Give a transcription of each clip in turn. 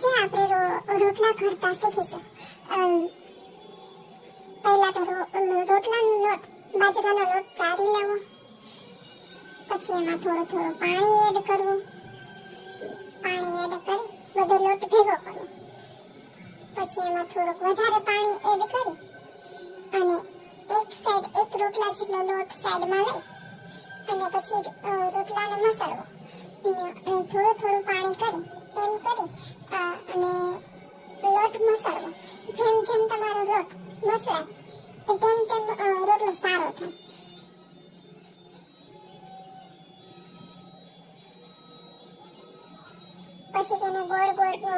આજે આપણે રોટલા ઘડતા શીખીશું. પહેલા તો રોટલાનો લોટ, બાજરાનો લોટ ચારી લેવો, પછી એમાં થોડું પાણી એડ કરવું. પાણી એડ કરી બધો લોટ ભેગો કરવો. પછી એમાં થોડુંક વધારે પાણી એડ કરી અને એક રોટલા જેટલો લોટ સાઈડમાં લઈ અને પછી રોટલાને મસળવો. થોડું પાણી કરી એમ કરી અને લોટ મસળવો. જેમ જેમ તમારો લોટ મસળાય તેમ રોટલો સારો થાય. પછી તેને ગોળ વાળી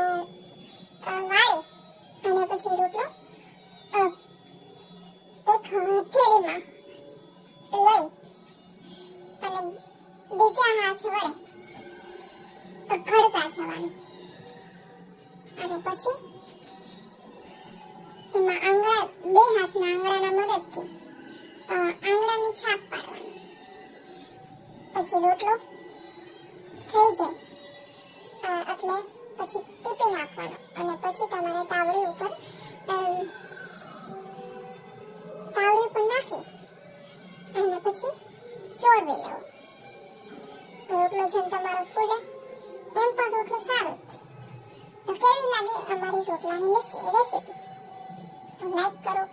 અને પછી રોટલો એક થેલીમાં લઈ અને બીજા હાથ વડે ઘડતા જવાનું. અને પછી એમાં બે હાથના આંગળાના મદદથી આંગળાની છાપ પાડવાની. પછી રોટલો થઈ જાય એટલે પછી ટીપી નાખવાનો અને પછી તમારે તાવડી ઉપર નાખી અને પછી ચોળવી લેવો. રોટલો જેમ તમારો ફૂલે એમ પણ રોટલો સારો થાય. તો કેવી લાગે અમારી રોટલાની રેસીપી? તો લાઈક કરો,